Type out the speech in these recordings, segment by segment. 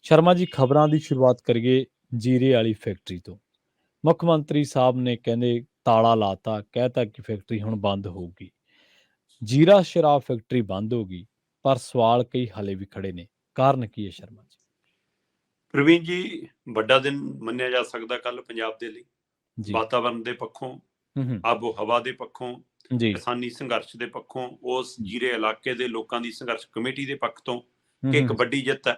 ਸ਼ਰਮਾ ਜੀ, ਖਬਰਾਂ ਦੀ ਸ਼ੁਰੂਆਤ ਕਰੀਏ ਜੀਰੇ ਵਾਲੀ ਫੈਕਟਰੀ ਤੋਂ। ਮੁੱਖ ਮੰਤਰੀ ਸਾਹਿਬ ਨੇ ਕਹਿੰਦੇ ਤਾਲਾ ਲਾਤਾ, ਕਹਿਤਾ ਕਿ ਫੈਕਟਰੀ ਹੁਣ ਬੰਦ ਹੋਊਗੀ। ਜੀਰਾ ਸ਼ਰਾਬ ਫੈਕਟਰੀ ਬੰਦ ਹੋ ਗਈ, ਪਰ ਸਵਾਲ ਕਈ ਹਾਲੇ ਵੀ ਖੜੇ ਨੇ। ਕਾਰਨ ਕੀ ਹੈ ਸ਼ਰਮਾ ਜੀ? ਪ੍ਰਵੀਨ ਜੀ, ਵੱਡਾ ਦਿਨ ਮੰਨਿਆ ਜਾ ਸਕਦਾ ਕੱਲ ਪੰਜਾਬ ਦੇ ਲਈ। ਜੀ। ਵਾਤਾਵਰਣ ਦੇ ਪੱਖੋਂ, ਆਬੋ ਹਵਾ ਦੇ ਪੱਖੋਂ, ਜੀ। ਕਿਸਾਨੀ ਸੰਘਰਸ਼ ਦੇ ਪੱਖੋਂ, ਉਸ ਹਮ। ਜੀਰੇ ਇਲਾਕੇ ਦੇ ਲੋਕਾਂ ਦੀ ਸੰਘਰਸ਼ ਕਮੇਟੀ ਦੇ ਪੱਖ ਤੋਂ ਹਮ, ਕਿ ਇੱਕ ਹਮ, ਵੱਡੀ ਜਿੱਤ ਹੈ।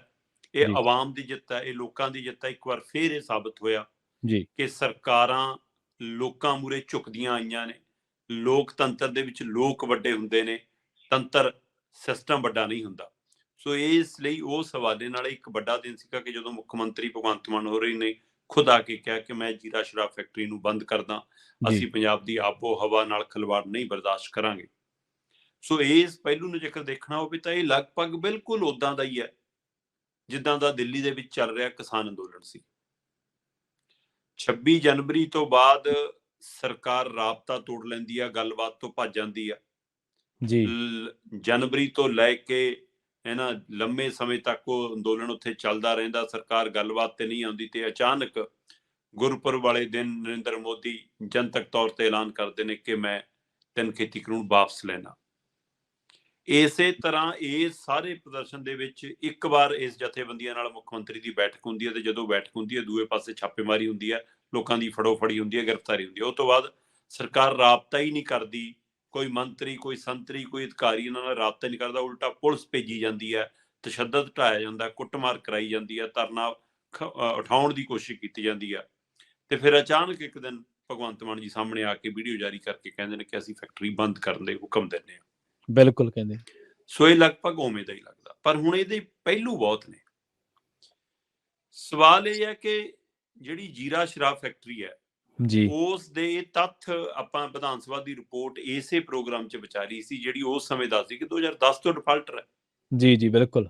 ਇਹ ਜੀ। ਆਵਾਮ ਦੀ ਜਿੱਤ ਹੈ, ਇਹ ਲੋਕਾਂ ਦੀ ਜਿੱਤ ਹੈ। ਇੱਕ ਵਾਰ ਫੇਰ ਇਹ ਸਾਬਤ ਹੋਇਆ ਜੀ। ਕਿ ਸਰਕਾਰਾਂ ਲੋਕਾਂ ਮੂਹਰੇ ਝੁਕਦੀਆਂ ਆਈਆਂ ਨੇ। ਲੋਕਤੰਤਰ ਦੇ ਵਿੱਚ ਲੋਕ ਵੱਡੇ ਹੁੰਦੇ ਨੇ, ਤੰਤਰ ਸਿਸਟਮ ਵੱਡਾ ਨਹੀਂ ਹੁੰਦਾ। ਸੋ ਇਸ ਲਈ ਉਸ ਹਵਾਲੇ ਨਾਲ ਇੱਕ ਵੱਡਾ ਦਿਨ ਸੀਗਾ ਕਿ ਜਦੋਂ ਮੁੱਖ ਮੰਤਰੀ ਭਗਵੰਤ ਮਾਨ ਹੋ ਰਹੀ ਨੇ ਖੁਦ ਆ ਕੇ ਕਿਹਾ ਕਿ ਮੈਂ ਜੀਰਾ ਸ਼ਰਾਬ ਫੈਕਟਰੀ ਨੂੰ ਬੰਦ ਕਰਦਾ, ਅਸੀਂ ਪੰਜਾਬ ਦੀ ਆਬੋ ਹਵਾ ਨਾਲ ਖਿਲਵਾੜ ਨਹੀਂ ਬਰਦਾਸ਼ਤ ਕਰਾਂਗੇ। ਸੋ ਇਸ ਪਹਿਲੂ ਨੂੰ ਜੇਕਰ ਦੇਖਣਾ ਹੋਵੇ ਤਾਂ ਇਹ ਲਗਭਗ ਬਿਲਕੁਲ ਉਦਾਂ ਦਾ ਹੀ ਹੈ ਜਿੱਦਾਂ ਦਾ ਦਿੱਲੀ ਦੇ ਵਿੱਚ ਚੱਲ ਰਿਹਾ ਕਿਸਾਨ ਅੰਦੋਲਨ ਸੀ। 26 ਜਨਵਰੀ ਤੋਂ ਬਾਅਦ ਸਰਕਾਰ ਰਾਬਤਾ ਤੋੜ ਲੈਂਦੀ ਆ, ਗੱਲਬਾਤ ਤੋਂ ਭੱਜ ਜਾਂਦੀ ਆ। ਜਨਵਰੀ ਤੋਂ ਲੈ ਕੇ ਲੰਮੇ ਸਮੇਂ ਤੱਕ ਉਹ ਅੰਦੋਲਨ ਉੱਥੇ ਚੱਲਦਾ ਰਹਿੰਦਾ, ਸਰਕਾਰ ਗੱਲਬਾਤ ਤੇ ਨਹੀਂ ਆਉਂਦੀ, ਤੇ ਅਚਾਨਕ ਗੁਰਪੁਰਬ ਵਾਲੇ ਦਿਨ ਨਰਿੰਦਰ ਮੋਦੀ ਜਨਤਕ ਤੌਰ ਤੇ ਐਲਾਨ ਕਰਦੇ ਨੇ ਕਿ ਮੈਂ 3 ਖੇਤੀ ਕਾਨੂੰਨ ਵਾਪਸ ਲੈਣਾ। ਇਸੇ ਤਰ੍ਹਾਂ ਇਸ ਸਾਰੇ ਪ੍ਰਦਰਸ਼ਨ ਦੇ ਵਿੱਚ ਇੱਕ ਵਾਰ ਇਸ ਜਥੇਬੰਦੀਆਂ ਨਾਲ ਮੁੱਖ ਮੰਤਰੀ ਦੀ ਬੈਠਕ ਹੁੰਦੀ ਹੈ, ਤੇ ਜਦੋਂ ਬੈਠਕ ਹੁੰਦੀ ਹੈ ਦੂਏ ਪਾਸੇ ਛਾਪੇਮਾਰੀ ਹੁੰਦੀ ਹੈ, ਲੋਕਾਂ ਦੀ ਫੜੋ-ਫੜੀ ਹੁੰਦੀ ਹੈ, ਗ੍ਰਿਫਤਾਰੀ ਹੁੰਦੀ ਹੈ। ਉਸ ਤੋਂ ਬਾਅਦ ਸਰਕਾਰ ਰਾਬਤਾ ਹੀ ਨਹੀਂ ਕਰਦੀ, ਕੋਈ ਮੰਤਰੀ, ਕੋਈ ਸੰਤਰੀ, ਕੋਈ ਅਧਿਕਾਰੀ ਇਹਨਾਂ ਨਾਲ ਰਾਬਤਾ ਨਹੀਂ ਕਰਦਾ, ਉਲਟਾ ਪੁਲਿਸ ਭੇਜੀ ਜਾਂਦੀ ਹੈ, ਤਸ਼ੱਦਦ ਢਾਇਆ ਜਾਂਦਾ, ਕੁੱਟਮਾਰ ਕਰਾਈ ਜਾਂਦੀ ਹੈ, ਧਰਨਾ ਉਠਾਉਣ ਦੀ ਕੋਸ਼ਿਸ਼ ਕੀਤੀ ਜਾਂਦੀ ਹੈ। ਤੇ ਫਿਰ ਅਚਾਨਕ ਇੱਕ ਦਿਨ ਭਗਵੰਤ ਮਾਨ ਜੀ ਸਾਹਮਣੇ ਆ ਕੇ ਵੀਡੀਓ ਜਾਰੀ ਕਰਕੇ ਕਹਿੰਦੇ ਨੇ ਕਿ ਅਸੀਂ ਫੈਕਟਰੀ ਬੰਦ ਕਰਨ ਦੇ ਹੁਕਮ ਦਿੰਦੇ ਹਾਂ। ਬਿਲਕੁਲ ਕਹਿੰਦੇ। ਸੋ ਇਹ ਲਗਭਗ ਉਵੇਂ ਦਾ ਹੀ ਲੱਗਦਾ, ਪਰ ਹੁਣ ਇਹਦੇ ਪਹਿਲੂ ਬਹੁਤ ਨੇ। ਸਵਾਲ ਇਹ ਹੈ ਕਿ ਜਿਹੜੀ ਜੀਰਾ ਸ਼ਰਾਬ ਫੈਕਟਰੀ ਹੈ ਉਸ ਦੇ ਤੱਥ ਆਪਾਂ ਵਿਧਾਨ ਸਭਾ ਦੀ ਰਿਪੋਰਟ ਇਸੇ ਪ੍ਰੋਗਰਾਮ 'ਚ ਵਿਚਾਰੀ ਸੀ, ਜਿਹੜੀ ਉਸ ਸਮੇਂ ਦੱਸਦੀ ਕਿ 2010 ਤੋਂ ਡਿਫਾਲਟਰ ਹੈ। ਜੀ ਬਿਲਕੁਲ।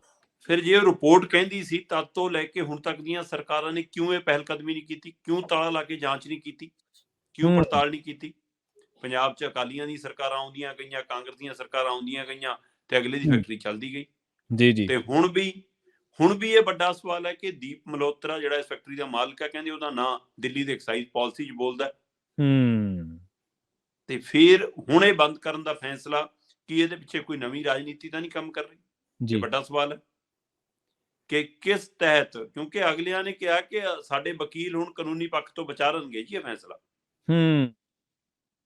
ਫਿਰ ਜੇ ਉਹ ਰਿਪੋਰਟ ਕਹਿੰਦੀ ਸੀ ਤਦ ਤੋਂ ਲੈ ਕੇ ਹੁਣ ਤੱਕ ਦੀਆਂ ਸਰਕਾਰਾਂ ਨੇ ਕਿਉਂ ਇਹ ਪਹਿਲ ਕਦਮੀ ਨਹੀਂ ਕੀਤੀ? ਕਿਉਂ ਤਾਲਾ ਲਾ ਕੇ ਜਾਂਚ ਨਹੀਂ ਕੀਤੀ? ਕਿਉਂ ਪੜਤਾਲ ਨਹੀਂ ਕੀਤੀ? ਪੰਜਾਬ 'ਚ ਅਕਾਲੀਆਂ ਦੀ ਸਰਕਾਰਾਂ ਆਉਂਦੀਆਂ ਗਈਆਂ, ਕਾਂਗਰਸ ਦੀਆਂ ਸਰਕਾਰਾਂ ਆਉਂਦੀਆਂ ਗਈਆਂ, ਤੇ ਅਗਲੇ ਦੀ ਫੈਕਟਰੀ ਚੱਲਦੀ ਗਈ। ਤੇ ਹੁਣ ਵੀ ਇਹ ਵੱਡਾ ਸਵਾਲ ਹੈ ਕਿ ਦੀਪ ਮਲਹੋਤਰਾ ਜਿਹੜਾ ਇਸ ਫੈਕਟਰੀ ਦਾ ਮਾਲਕ ਹੈ, ਕਹਿੰਦੇ ਉਹਦਾ ਨਾਂ ਦਿੱਲੀ ਦੇ ਐਕਸਾਈਜ਼ ਪਾਲਿਸੀ 'ਚ ਬੋਲਦਾ। ਤੇ ਫਿਰ ਹੁਣ ਇਹ ਬੰਦ ਕਰਨ ਦਾ ਫੈਸਲਾ, ਕੀ ਇਹਦੇ ਪਿੱਛੇ ਕੋਈ ਨਵੀਂ ਰਾਜਨੀਤੀ ਤਾਂ ਨਹੀਂ ਕੰਮ ਕਰ ਰਹੀ? ਇਹ ਵੱਡਾ ਸਵਾਲ ਹੈ ਕਿ ਕਿਸ ਤਹਿਤ, ਕਿਉਂਕਿ ਅਗਲਿਆਂ ਨੇ ਕਿਹਾ ਕਿ ਸਾਡੇ ਵਕੀਲ ਹੁਣ ਕਾਨੂੰਨੀ ਪੱਖ ਤੋਂ ਵਿਚਾਰਨਗੇ ਜੀ ਇਹ ਫੈਸਲਾ।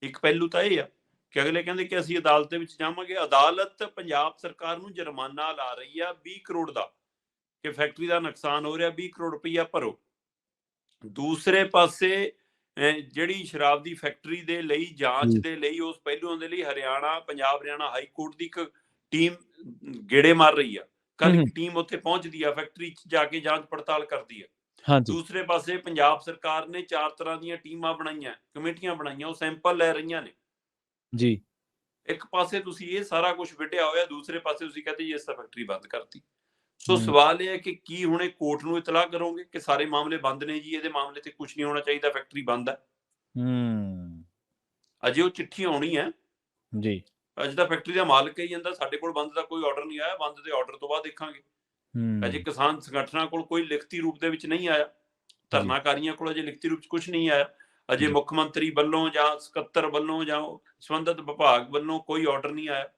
ਇੱਕ ਪਹਿਲੂ ਤਾਂ ਇਹ ਆ ਕਿ ਅਗਲੇ ਕਹਿੰਦੇ ਕਿ ਅਸੀਂ ਅਦਾਲਤ ਦੇ ਵਿੱਚ ਜਾਵਾਂਗੇ। ਅਦਾਲਤ ਪੰਜਾਬ ਸਰਕਾਰ ਨੂੰ ਜੁਰਮਾਨਾ ਲਾ ਰਹੀ ਆ 20 ਕਰੋੜ ਦਾ, ਕਿ ਫੈਕਟਰੀ ਦਾ ਨੁਕਸਾਨ ਹੋ ਰਿਹਾ, 20 ਕਰੋੜ ਰੁਪਈਆ ਭਰੋ। ਦੂਸਰੇ ਪਾਸੇ ਜਿਹੜੀ ਸ਼ਰਾਬ ਦੀ ਫੈਕਟਰੀ ਦੇ ਲਈ ਜਾਂਚ ਦੇ ਲਈ, ਉਸ ਪਹਿਲੂਆਂ ਦੇ ਲਈ ਪੰਜਾਬ ਹਰਿਆਣਾ ਹਾਈ ਕੋਰਟ ਦੀ ਇੱਕ ਟੀਮ ਗੇੜੇ ਮਾਰ ਰਹੀ ਆ। ਕੱਲ ਇੱਕ ਟੀਮ ਉੱਥੇ ਪਹੁੰਚਦੀ ਆ, ਫੈਕਟਰੀ 'ਚ ਜਾ ਕੇ ਜਾਂਚ ਪੜਤਾਲ ਕਰਦੀ ਆ। ਦੂਸਰੇ ਪਾਸੇ ਪੰਜਾਬ ਸਰਕਾਰ ਨੇ 4 ਤਰ੍ਹਾਂ ਦੀਆਂ ਟੀਮਾਂ ਬਣਾਈਆਂ, ਕਮੇਟੀਆਂ ਬਣਾਈਆਂ, ਉਹ ਸੈਂਪਲ ਲੈ ਰਹੀਆਂ ਨੇ। ਇੱਕ ਪਾਸੇ ਤੁਸੀਂ ਇਹ ਸਾਰਾ ਕੁਝ ਵਿੱਢਿਆ ਹੋਇਆ, ਦੂਸਰੇ ਪਾਸੇ ਤੁਸੀਂ ਕਹਿੰਦੇ ਜੀ ਇਸ ਤਾਂ ਫੈਕਟਰੀ ਬੰਦ ਕਰਤੀ। ਸੋ ਸਵਾਲ ਇਹ ਹੈ ਕਿ ਕੀ ਹੁਣ ਇਹ ਕੋਰਟ ਨੂੰ ਇਤਲਾਹ ਕਰੋਗੇ ਕਿ ਸਾਰੇ ਮਾਮਲੇ ਬੰਦ ਨੇ ਜੀ, ਇਹਦੇ ਮਾਮਲੇ ਤੇ ਕੁਝ ਨਹੀਂ ਹੋਣਾ ਚਾਹੀਦਾ, ਫੈਕਟਰੀ ਬੰਦ ਹੈ? ਅਜੇ ਉਹ ਚਿੱਠੀ ਆਉਣੀ ਹੈ ਜੀ। ਅਜੇ ਤਾਂ ਫੈਕਟਰੀ ਦਾ ਮਾਲਕ ਕਹੀ ਜਾਂਦਾ ਸਾਡੇ ਕੋਲ ਬੰਦ ਦਾ ਕੋਈ ਆਰਡਰ ਨਹੀਂ ਆਇਆ, ਬੰਦ ਦੇ ਆਰਡਰ ਤੋਂ ਬਾਅਦ ਦੇਖਾਂਗੇ। ਅਜੇ ਕਿਸਾਨ ਸੰਗਠਨਾਂ ਕੋਲ ਕੋਈ ਲਿਖਤੀ ਰੂਪ ਦੇ ਵਿੱਚ ਨਹੀਂ ਆਇਆ, ਧਰਨਾਕਾਰੀਆਂ ਕੋਲ ਅਜੇ ਲਿਖਤੀ ਰੂਪ 'ਚ ਕੁਝ ਨਹੀਂ ਆਇਆ। ਅਜੇ ਮੁੱਖ ਮੰਤਰੀ ਵੱਲੋਂ ਜਾਂ ਸਕੱਤਰ ਵੱਲੋਂ ਜਾਂ ਸੰਬੰਧਿਤ ਵਿਭਾਗ ਵੱਲੋਂ ਕੋਈ ਆਰਡਰ ਨਹੀਂ ਆਇਆ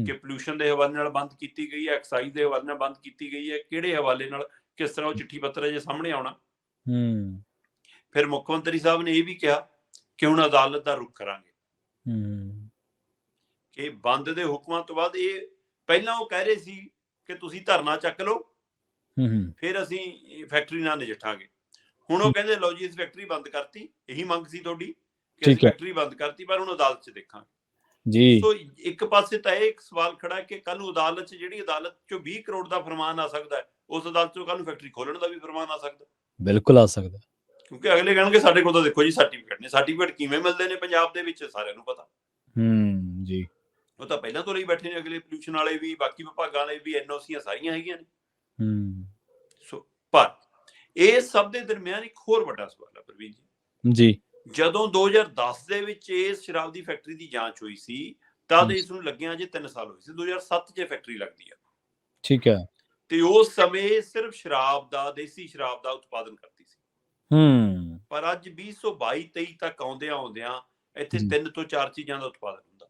ਕਿ ਪੋਲਿਊਸ਼ਨ ਦੇ ਹਵਾਲੇ ਨਾਲ ਬੰਦ ਕੀਤੀ ਗਈ ਹੈ, ਐਕਸਾਈਜ਼ ਦੇ ਹਵਾਲੇ ਨਾਲ ਬੰਦ ਕੀਤੀ ਗਈ ਹੈ, ਕਿਹੜੇ ਹਵਾਲੇ ਨਾਲ, ਕਿਸ ਤਰ੍ਹਾਂ ਉਹ ਚਿੱਠੀ ਪੱਤਰ ਅਜੇ ਸਾਹਮਣੇ ਆਉਣਾ। ਫਿਰ ਮੁੱਖ ਮੰਤਰੀ ਸਾਹਿਬ ਨੇ ਇਹ ਵੀ ਕਿਹਾ ਕਿ ਹੁਣ ਅਦਾਲਤ ਦਾ ਰੁਖ ਕਰਾਂਗੇ, ਕਿ ਬੰਦ ਦੇ ਹੁਕਮਾਂ ਤੋਂ ਬਾਅਦ। ਇਹ ਪਹਿਲਾਂ ਉਹ ਕਹਿ ਰਹੇ ਸੀ ਕਿ ਤੁਸੀਂ ਧਰਨਾ ਚੱਕ ਲਓ, ਫਿਰ ਅਸੀਂ ਫੈਕਟਰੀ ਨਾਲ ਨਜਿੱਠਾਂਗੇ। ਹੁਣ ਉਹ ਕਹਿੰਦੇ ਲਓ ਜੀ ਅਸੀਂ ਫੈਕਟਰੀ ਬੰਦ ਕਰਤੀ, ਇਹੀ ਮੰਗ ਸੀ ਤੁਹਾਡੀ ਕਿ ਅਸੀਂ ਫੈਕਟਰੀ ਬੰਦ ਕਰਤੀ, ਪਰ ਹੁਣ ਅਦਾਲਤ 'ਚ ਦੇਖਾਂਗੇ। ਸੋ ਇੱਕ ਪਾਸੇ ਤਾਂ ਇਹ ਇੱਕ ਸਵਾਲ ਖੜਾ ਹੈ ਕਿ ਕੱਲ ਨੂੰ ਅਦਾਲਤ 'ਚ, ਜਿਹੜੀ ਅਦਾਲਤ 'ਚੋਂ 20 ਕਰੋੜ ਦਾ ਫਰਮਾਨ ਆ ਸਕਦਾ ਹੈ, ਉਸ ਅਦਾਲਤ 'ਚੋਂ ਕੱਲ ਨੂੰ ਫੈਕਟਰੀ ਖੋਲਣ ਦਾ ਵੀ ਫਰਮਾਨ ਆ ਸਕਦਾ। ਬਿਲਕੁਲ ਆ ਸਕਦਾ, ਕਿਉਂਕਿ ਅਗਲੇ ਕਹਿਣਗੇ ਸਾਡੇ ਕੋਲ ਤਾਂ ਦੇਖੋ ਜੀ ਸਰਟੀਫਿਕੇਟ ਨੇ। ਸਰਟੀਫਿਕੇਟ ਕਿਵੇਂ ਮਿਲਦੇ ਨੇ ਪੰਜਾਬ ਦੇ ਵਿੱਚ ਸਾਰਿਆਂ ਨੂੰ ਪਤਾ ਜੀ। ਉਹ ਤਾਂ ਪਹਿਲਾਂ ਤੋਂ ਲਈ ਬੈਠੇ ਨੇ ਅਗਲੇ, ਪੋਲਿਊਸ਼ਨ ਵਾਲੇ ਵੀ, ਬਾਕੀ ਵਿਭਾਗਾਂ ਵਾਲੇ ਵੀ, NOCਆਂ ਸਾਰੀਆਂ ਹੈਗੀਆਂ ਨੇ। ਸੋ ਪਰ ਇਹ ਸਭ ਦੇ ਦਰਮਿਆਨ ਇੱਕ ਹੋਰ ਵੱਡਾ ਸਵਾਲ ਹੈ ਪ੍ਰਵੀਨ ਜੀ। ਜਦੋਂ 2010 ਦੇ ਵਿੱਚ ਇਸ ਸ਼ਰਾਬ ਦੀ ਫੈਕਟਰੀ ਦੀ ਜਾਂਚ ਹੋਈ ਸੀ, ਤਦ ਇਸ ਨੂੰ ਲੱਗਿਆ ਜੇ 3 ਸਾਲ ਹੋਏ ਸੀ। 2007 'ਚ ਫੈਕਟਰੀ ਲੱਗਦੀ ਆ, ਠੀਕ ਹੈ। ਤੇ ਉਸ ਸਮੇਂ ਸਿਰਫ ਸ਼ਰਾਬ ਦਾ, ਦੇਸੀ ਸ਼ਰਾਬ ਦਾ ਉਤਪਾਦਨ ਕਰਦੀ ਸੀ। ਪਰ ਅੱਜ 2022-23 ਤੱਕ ਆਉਂਦਿਆਂ ਇੱਥੇ 3 ਤੋਂ 4 ਚੀਜ਼ਾਂ ਦਾ ਉਤਪਾਦਨ ਹੁੰਦਾ।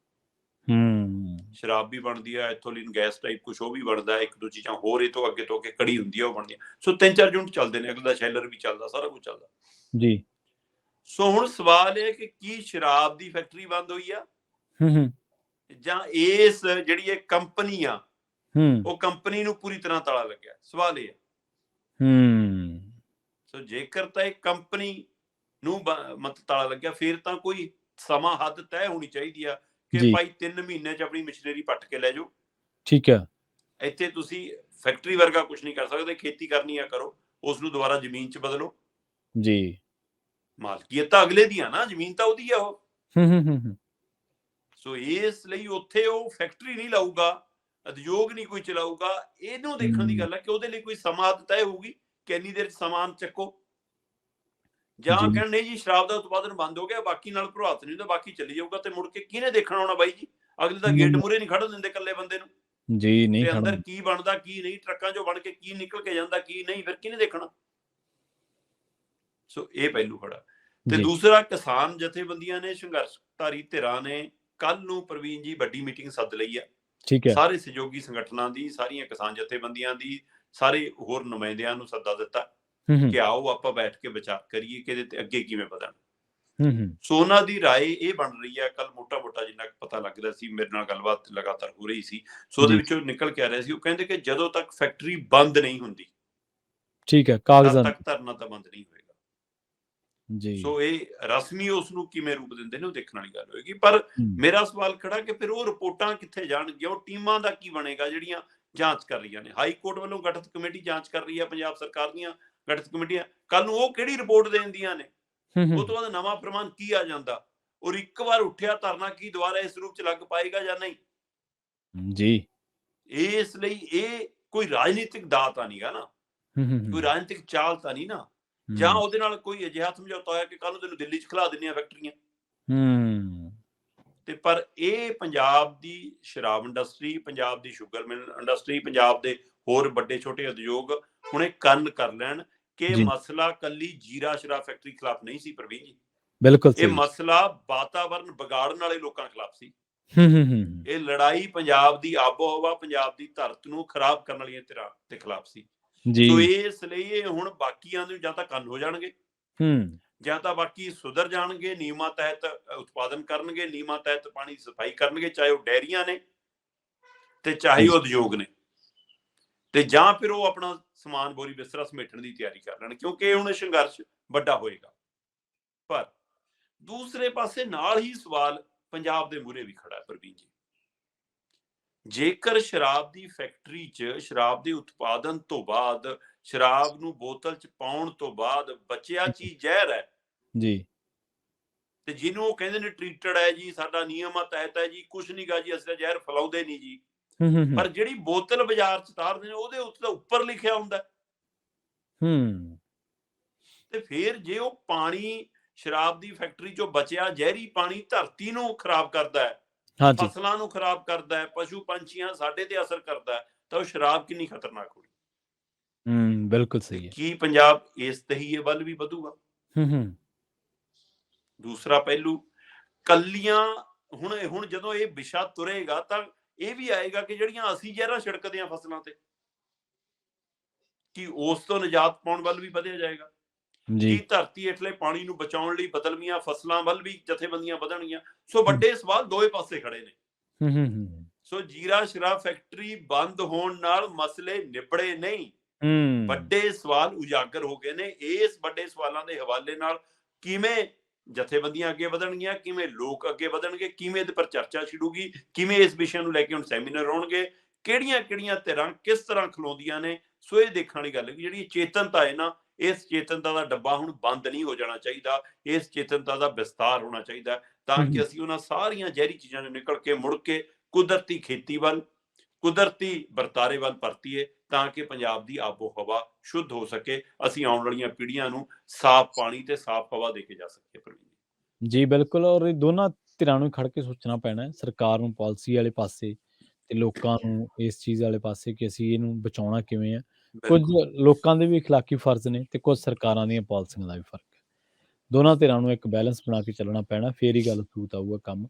ਸ਼ਰਾਬ ਵੀ ਬਣਦੀ ਹੈ, ਐਥੋਲੀਨ ਗੈਸ ਟਾਈਪ ਕੁਛ ਉਹ ਵੀ ਬਣਦਾ, ਇੱਕ ਦੋ ਚੀਜ਼ਾਂ ਹੋਰ ਇਹ ਤੋਂ ਅੱਗੇ ਕੜੀ ਹੁੰਦੀ ਹੈ ਉਹ ਬਣਦੀ। ਸੋ 3-4 ਯੂਨਿਟ ਚੱਲਦੇ ਨੇ, ਅਗਲਾ ਸ਼ੈਲਰ ਵੀ ਚੱਲਦਾ, ਸਾਰਾ ਕੁਝ ਚੱਲਦਾ ਜੀ। ਸੋ ਹੁਣ ਸਵਾਲ ਇਹ ਕਿ ਕੀ ਸ਼ਰਾਬ ਦੀ ਫੈਕਟਰੀ ਬੰਦ ਹੋਈ ਆ ਜਾਂ ਇਸ ਜਿਹੜੀ ਇਹ ਕੰਪਨੀ ਆ ਉਹ ਕੰਪਨੀ ਨੂੰ ਪੂਰੀ ਤਰ੍ਹਾਂ ਤਾਲਾ ਲੱਗਿਆ? ਸਵਾਲ ਇਹ ਹੈ। ਸੋ ਜੇਕਰ ਤਾਂ ਇਹ ਕੰਪਨੀ ਨੂੰ ਤਾਲਾ ਲੱਗਿਆ, ਫਿਰ ਤਾਂ ਕੋਈ ਸਮਾਂ ਹੱਦ ਤੈਅ ਹੋਣੀ ਚਾਹੀਦੀ ਆ ਕਿ ਭਾਈ 3 ਮਹੀਨੇ 'ਚ ਆਪਣੀ ਮਸ਼ੀਨਰੀ ਪੱਟ ਕੇ ਲੈ ਜਾਓ, ਠੀਕ ਹੈ। ਇੱਥੇ ਤੁਸੀਂ ਫੈਕਟਰੀ ਵਰਗਾ ਕੁਝ ਨਹੀਂ ਕਰ ਸਕਦੇ, ਖੇਤੀ ਕਰਨੀ ਆ ਕਰੋ, ਉਸ ਨੂੰ ਦੁਬਾਰਾ ਜ਼ਮੀਨ 'ਚ ਬਦਲੋ ਜੀ। ਮਾਲਕੀਅਤ ਤਾਂ ਅਗਲੇ ਦੀ ਆ ਨਾ, ਜ਼ਮੀਨ ਤਾਂ ਉਹਦੀ ਆ ਉਹ। ਸੋ ਇਸ ਲਈ ਉੱਥੇ ਉਹ ਫੈਕਟਰੀ ਨਹੀਂ ਲਾਊਗਾ, ਉਦਯੋਗ ਨਹੀਂ ਕੋਈ ਚਲਾਊਗਾ। ਇਹਨੂੰ ਦੇਖਣ ਦੀ ਗੱਲ ਹੈ ਕਿ ਉਹਦੇ ਲਈ ਕੋਈ ਸਮਾਂ ਹੱਦ ਤੈਅ ਹੋਊਗੀ ਕਿ ਇੰਨੀ ਦੇਰ ਸਮਾਨ ਚੱਕੋ, ਜਾਂ ਕਹਿਣ ਨਹੀਂ ਜੀ ਸ਼ਰਾਬ ਦਾ ਉਤਪਾਦਨ ਬੰਦ ਹੋ ਗਿਆ, ਬਾਕੀ ਨਾਲ ਪ੍ਰਭਾਵਿਤ ਨਹੀਂ ਹੁੰਦਾ, ਬਾਕੀ ਚੱਲੀ ਜਾਊਗਾ। ਤੇ ਮੁੜ ਕੇ ਕਿਹਨੇ ਦੇਖਣਾ ਆਉਣਾ ਬਾਈ ਜੀ? ਅਗਲੇ ਤਾਂ ਗੇਟ ਮੂਹਰੇ ਨਹੀਂ ਖੜਨ ਦਿੰਦੇ ਇਕੱਲੇ ਬੰਦੇ ਨੂੰ ਜੀ। ਨਹੀਂ, ਤੇ ਅੰਦਰ ਕੀ ਬਣਦਾ ਕੀ ਨਹੀਂ, ਟਰੱਕਾਂ 'ਚੋਂ ਬਣ ਕੇ ਕੀ ਨਿਕਲ ਕੇ ਜਾਂਦਾ ਕੀ ਨਹੀਂ, ਫਿਰ ਕਿਹਨੇ ਦੇਖਣਾ? ਸੋ ਇਹ ਪਹਿਲੂ ਖੜਾ। ਤੇ ਦੂਸਰਾ, ਕਿਸਾਨ ਜਥੇਬੰਦੀਆਂ ਨੇ, ਸੰਘਰਸ਼ਧਾਰੀ ਧਿਰਾਂ ਨੇ ਕੱਲ ਨੂੰ ਪ੍ਰਵੀਨ ਜੀ ਵੱਡੀ ਮੀਟਿੰਗ ਸੱਦ ਲਈ ਆ, ਸਾਰੇ ਸਹਿਯੋਗੀ ਸੰਗਠਨਾਂ ਦੀ, ਸਾਰੀਆਂ ਕਿਸਾਨ ਜਥੇਬੰਦੀਆਂ ਦੀ, ਸਾਰੇ ਹੋਰ ਨੁਮਾਇੰਦਿਆਂ ਨੂੰ ਸੱਦਾ ਦਿੱਤਾ ਕਿ ਆਓ ਆਪਾਂ ਬੈਠ ਕੇ ਵਿਚਾਰ ਕਰੀਏ ਕਿ ਇਹਦੇ ਤੇ ਅੱਗੇ ਕਿਵੇਂ ਵਧਣ। ਸੋ ਉਹਨਾਂ ਦੀ ਰਾਏ ਇਹ ਬਣ ਰਹੀ ਹੈ, ਕੱਲ ਮੋਟਾ ਜਿੰਨਾ ਪਤਾ ਲੱਗ ਰਿਹਾ ਸੀ, ਮੇਰੇ ਨਾਲ ਗੱਲਬਾਤ ਲਗਾਤਾਰ ਹੋ ਰਹੀ ਸੀ, ਸੋ ਉਹਦੇ ਵਿੱਚੋਂ ਨਿਕਲ ਕੇ ਆ ਰਿਹਾ ਸੀ, ਉਹ ਕਹਿੰਦੇ ਕਿ ਜਦੋਂ ਤੱਕ ਫੈਕਟਰੀ ਬੰਦ ਨਹੀਂ ਹੁੰਦੀ, ਠੀਕ ਹੈ, ਤਦ ਤੱਕ ਧਰਨਾ ਤਾਂ ਬੰਦ ਨਹੀਂ ਹੋਏਗਾ ਜੀ। ਸੋ ਇਹ ਰਸਮੀ ਉਸ ਨੂੰ ਕਿਵੇਂ ਰੂਪ ਦਿੰਦੇ ਨੇ ਉਹ ਦੇਖਣ ਵਾਲੀ ਗੱਲ ਹੋਏਗੀ। ਪਰ ਮੇਰਾ ਸਵਾਲ ਖੜਾ ਕਿ ਫਿਰ ਉਹ ਰਿਪੋਰਟਾਂ ਕਿੱਥੇ ਜਾਣਗੀਆਂ? ਉਹ ਟੀਮਾਂ ਦਾ ਕੀ ਬਣੇਗਾ ਜਿਹੜੀਆਂ ਜਾਂਚ ਕਰ ਰਹੀਆਂ ਨੇ? ਹਾਈ ਕੋਰਟ ਵੱਲੋਂ ਗਠਿਤ ਕਮੇਟੀ ਜਾਂਚ ਕਰ ਰਹੀ ਹੈ, ਪੰਜਾਬ ਸਰਕਾਰ ਦੀਆਂ ਗਠਿਤ ਕਮੇਟੀਆਂ, ਕੱਲ ਨੂੰ ਉਹ ਕਿਹੜੀ ਰਿਪੋਰਟ ਦੇਣਦੀਆਂ ਨੇ? ਉਹ ਤੋਂ ਬਾਅਦ ਨਵਾਂ ਪ੍ਰਬੰਧ ਕੀ ਆ ਜਾਂਦਾ? ਔਰ ਇੱਕ ਵਾਰ ਉੱਠਿਆ ਧਰਨਾ ਕੀ ਦੁਬਾਰਾ ਇਸ ਰੂਪ ਚ ਲੱਗ ਪਾਏਗਾ ਜਾਂ ਨਹੀਂ ਜੀ? ਇਸ ਲਈ ਇਹ ਕੋਈ ਰਾਜਨੀਤਿਕ ਦਾਅ ਤਾਂ ਨਹੀਂਗਾ ਨਾ, ਕੋਈ ਰਾਜਨੀਤਿਕ ਚਾਲ ਤਾਂ ਨਹੀਂ ਨਾ, ਜਾਂ ਉਹਦੇ ਨਾਲ ਕੋਈ ਅਜਿਹਾ ਸਮਝੌਤਾ ਹੋਇਆ ਕਿ ਕੱਲ ਨੂੰ ਤੈਨੂੰ ਦਿੱਲੀ 'ਚ ਖਿਲਾ ਦਿੰਦੀਆਂ ਫੈਕਟਰੀਆਂ। ਤੇ ਪਰ ਇਹ ਪੰਜਾਬ ਦੀ ਸ਼ਰਾਬ ਇੰਡਸਟਰੀ, ਪੰਜਾਬ ਦੀ ਸ਼ੂਗਰ ਮਿਲ ਇੰਡਸਟਰੀ, ਪੰਜਾਬ ਦੇ ਹੋਰ ਵੱਡੇ ਛੋਟੇ ਉਦਯੋਗ ਹੁਣ ਇਹ ਕੰਨ ਕਰ ਲੈਣ ਕਿ ਮਸਲਾ ਕੱਲੀ ਜੀਰਾ ਸ਼ਰਾਬ ਫੈਕਟਰੀ ਖਿਲਾਫ ਨਹੀਂ ਸੀ ਪ੍ਰਵੀਨ ਜੀ, ਬਿਲਕੁਲ ਇਹ ਮਸਲਾ ਵਾਤਾਵਰਨ ਵਿਗਾੜਨ ਵਾਲੇ ਲੋਕਾਂ ਖਿਲਾਫ ਸੀ। ਇਹ ਲੜਾਈ ਪੰਜਾਬ ਦੀ ਆਬੋ ਹਵਾ, ਪੰਜਾਬ ਦੀ ਧਰਤ ਨੂੰ ਖਰਾਬ ਕਰਨ ਵਾਲੀਆਂ ਧਿਰਾਂ ਦੇ ਖਿਲਾਫ ਸੀ। ਸੋ ਇਸ ਲਈ ਇਹ ਹੁਣ ਬਾਕੀਆਂ ਨੂੰ ਜਾਂ ਤਾਂ ਕੰਨ ਹੋ ਜਾਣਗੇ, ਜਾਂ ਤਾਂ ਬਾਕੀ ਸੁਧਰ ਜਾਣਗੇ, ਨਿਯਮਾਂ ਤਹਿਤ ਉਤਪਾਦਨ ਕਰਨਗੇ, ਨਿਯਮਾਂ ਤਹਿਤ ਪਾਣੀ ਦੀ ਸਫਾਈ ਕਰਨਗੇ, ਚਾਹੇ ਉਹ ਡੈਰੀਆਂ ਨੇ ਤੇ ਚਾਹੇ ਉਹ ਉਦਯੋਗ ਨੇ, ਤੇ ਜਾਂ ਫਿਰ ਉਹ ਆਪਣਾ ਸਮਾਨ ਬੋਰੀ ਬਿਸਤਰਾ ਸਮੇਟਣ ਦੀ ਤਿਆਰੀ ਕਰ ਲੈਣ, ਕਿਉਂਕਿ ਹੁਣ ਸੰਘਰਸ਼ ਵੱਡਾ ਹੋਏਗਾ। ਪਰ ਦੂਸਰੇ ਪਾਸੇ ਨਾਲ ਹੀ ਸਵਾਲ ਪੰਜਾਬ ਦੇ ਮੂਹਰੇ ਵੀ ਖੜਾ ਹੈ ਪ੍ਰਵੀਨ ਜੀ, ਜੇਕਰ ਸ਼ਰਾਬ ਦੀ ਫੈਕਟਰੀ 'ਚ ਸ਼ਰਾਬ ਦੇ ਉਤਪਾਦਨ ਤੋਂ ਬਾਅਦ, ਸ਼ਰਾਬ ਨੂੰ ਬੋਤਲ 'ਚ ਪਾਉਣ ਤੋਂ ਬਾਅਦ ਬਚਿਆ ਚੀਜ਼ ਜ਼ਹਿਰ ਹੈ ਜੀ, ਤੇ ਜਿਹਨੂੰ ਉਹ ਕਹਿੰਦੇ ਨੇ ਟ੍ਰੀਟਡ ਹੈ ਜੀ, ਸਾਡਾ ਨਿਯਮਾਂ ਤਹਿਤ ਹੈ ਜੀ, ਕੁਛ ਨਹੀਂ ਗਾ ਜੀ, ਅਸੀਂ ਤਾਂ ਜ਼ਹਿਰ ਫੈਲਾਉਂਦੇ ਨਹੀਂ ਜੀ, ਪਰ ਜਿਹੜੀ ਬੋਤਲ ਬਾਜ਼ਾਰ 'ਚ ਤਾਰਦੇ ਨੇ ਉਹਦੇ ਉੱਤੇ ਤਾਂ ਉੱਪਰ ਲਿਖਿਆ ਹੁੰਦਾ। ਤੇ ਫਿਰ ਜੇ ਉਹ ਪਾਣੀ ਸ਼ਰਾਬ ਦੀ ਫੈਕਟਰੀ 'ਚੋਂ ਬਚਿਆ ਜ਼ਹਿਰੀ ਪਾਣੀ ਧਰਤੀ ਨੂੰ ਖਰਾਬ ਕਰਦਾ ਹੈ, ਫਸਲਾਂ ਨੂੰ ਖਰਾਬ ਕਰਦਾ ਹੈ, ਪਸ਼ੂ ਪੰਛੀਆਂ ਸਾਡੇ ਤੇ ਅਸਰ ਕਰਦਾ ਹੈ, ਤਾਂ ਉਹ ਸ਼ਰਾਬ ਕਿੰਨੀ ਖਤਰਨਾਕ ਹੋਣੀ। ਬਿਲਕੁਲ ਸਹੀ ਹੈ। ਕੀ ਪੰਜਾਬ ਇਸ ਤਹੀਏ ਵੱਲ ਵੀ ਵਧੂਗਾ? ਦੂਸਰਾ ਪਹਿਲੂ, ਕੱਲੀਆਂ ਹੁਣ ਜਦੋਂ ਇਹ ਵਿਸ਼ਾ ਤੁਰੇਗਾ ਤਾਂ ਇਹ ਵੀ ਆਏਗਾ ਕਿ ਜਿਹੜੀਆਂ ਅਸੀਂ ਜ਼ਹਿਰਾਂ ਛਿੜਕਦੇ ਹਾਂ ਫਸਲਾਂ ਤੇ, ਕੀ ਉਸ ਤੋਂ ਨਿਜਾਤ ਪਾਉਣ ਵੱਲ ਵੀ ਵਧਿਆ ਜਾਏਗਾ? ਕੀ ਧਰਤੀ ਹੇਠਲੇ ਪਾਣੀ ਨੂੰ ਬਚਾਉਣ ਲਈ ਬਦਲਵੀਆਂ ਫਸਲਾਂ ਵੱਲ ਵੀ ਜਥੇਬੰਦੀਆਂ ਵਧਣਗੀਆਂ? ਸੋ ਵੱਡੇ ਸਵਾਲ ਦੋਵੇਂ ਪਾਸੇ ਖੜੇ ਨੇ। ਸੋ ਜੀਰਾ ਸ਼ਰਾਬ ਫੈਕਟਰੀ ਬੰਦ ਹੋਣ ਨਾਲ ਮਸਲੇ ਨਿਬੜੇ ਨਹੀਂ, ਵੱਡੇ ਸਵਾਲ ਉਜਾਗਰ ਹੋ ਗਏ ਨੇ। ਇਸ ਵੱਡੇ ਸਵਾਲਾਂ ਦੇ ਹਵਾਲੇ ਨਾਲ ਕਿਵੇਂ ਜਥੇਬੰਦੀਆਂ ਅੱਗੇ ਵਧਣਗੀਆਂ, ਕਿਵੇਂ ਲੋਕ ਅੱਗੇ ਵਧਣਗੇ, ਕਿਵੇਂ ਇਹਦੇ ਪਰ ਚਰਚਾ ਛਿੜੂਗੀ, ਕਿਵੇਂ ਇਸ ਵਿਸ਼ੇ ਨੂੰ ਲੈ ਕੇ ਹੁਣ ਸੈਮੀਨਾਰ ਹੋਣਗੇ, ਕਿਹੜੀਆਂ ਧਿਰਾਂ ਕਿਸ ਤਰ੍ਹਾਂ ਖਲੋਂਦੀਆਂ ਨੇ। ਸੋ ਇਹ ਦੇਖਣ ਵਾਲੀ ਗੱਲ ਹੈ ਕਿ ਜਿਹੜੀ ਚੇਤਨਤਾ ਹੈ ਨਾ, ਇਸ ਚੇਤਨਤਾ ਦਾ ਡੱਬਾ ਹੁਣ ਬੰਦ ਨਹੀਂ ਹੋ ਜਾਣਾ ਚਾਹੀਦਾ, ਇਸ ਚੇਤਨਤਾ ਦਾ ਵਿਸਤਾਰ ਹੋਣਾ ਚਾਹੀਦਾ, ਤਾਂ ਕਿ ਅਸੀਂ ਉਹਨਾਂ ਸਾਰੀਆਂ ਜ਼ਹਿਰੀ ਚੀਜ਼ਾਂ ਨੂੰ ਨਿਕਲ ਕੇ ਮੁੜ ਕੇ ਕੁਦਰਤੀ ਖੇਤੀ ਵੱਲ, ਕੁਦਰਤੀ ਵਰਤਾਰੇ ਵੱਲ ਪਰਤੀਏ, ਤਾਂ ਕਿ ਪੰਜਾਬ ਦੀ ਆਬੋ ਹਵਾ ਸ਼ੁੱਧ ਹੋ ਸਕੇ, ਅਸੀਂ ਆਉਣ ਵਾਲੀਆਂ ਪੀੜ੍ਹੀਆਂ ਨੂੰ ਸਾਫ਼ ਪਾਣੀ ਤੇ ਸਾਫ਼ ਹਵਾ ਦੇ ਕੇ ਜਾ ਸਕੀਏ। ਜੀ ਬਿਲਕੁਲ, ਔਰ ਇਹ ਦੋਨਾਂ ਧਿਰਾਂ ਨੂੰ ਖੜ ਕੇ ਸੋਚਣਾ ਪੈਣਾ ਹੈ, ਸਰਕਾਰ ਨੂੰ ਪਾਲਿਸੀ ਵਾਲੇ ਪਾਸੇ ਤੇ ਲੋਕਾਂ ਨੂੰ ਇਸ ਚੀਜ਼ ਵਾਲੇ ਪਾਸੇ ਕਿ ਅਸੀਂ ਇਹਨੂੰ ਬਚਾਉਣਾ ਕਿਵੇਂ ਆ। ਕੁਝ ਬਿਲਕੁਲ ਲੋਕਾਂ ਦੇ ਵੀ ਅਖਲਾਕੀ ਫਰਜ਼ ਨੇ ਤੇ ਕੁਝ ਸਰਕਾਰਾਂ ਦੀਆਂ ਪਾਲਿਸੀਆਂ ਦਾ ਵੀ ਫਰਕ ਹੈ। ਦੋਨਾਂ ਧਿਰਾਂ ਨੂੰ ਇੱਕ ਬੈਲੈਂਸ ਬਣਾ ਕੇ ਚੱਲਣਾ ਪੈਣਾ, ਫੇਰ ਹੀ ਗੱਲ ਸੂਤ ਆਊਗਾ ਕੰਮ।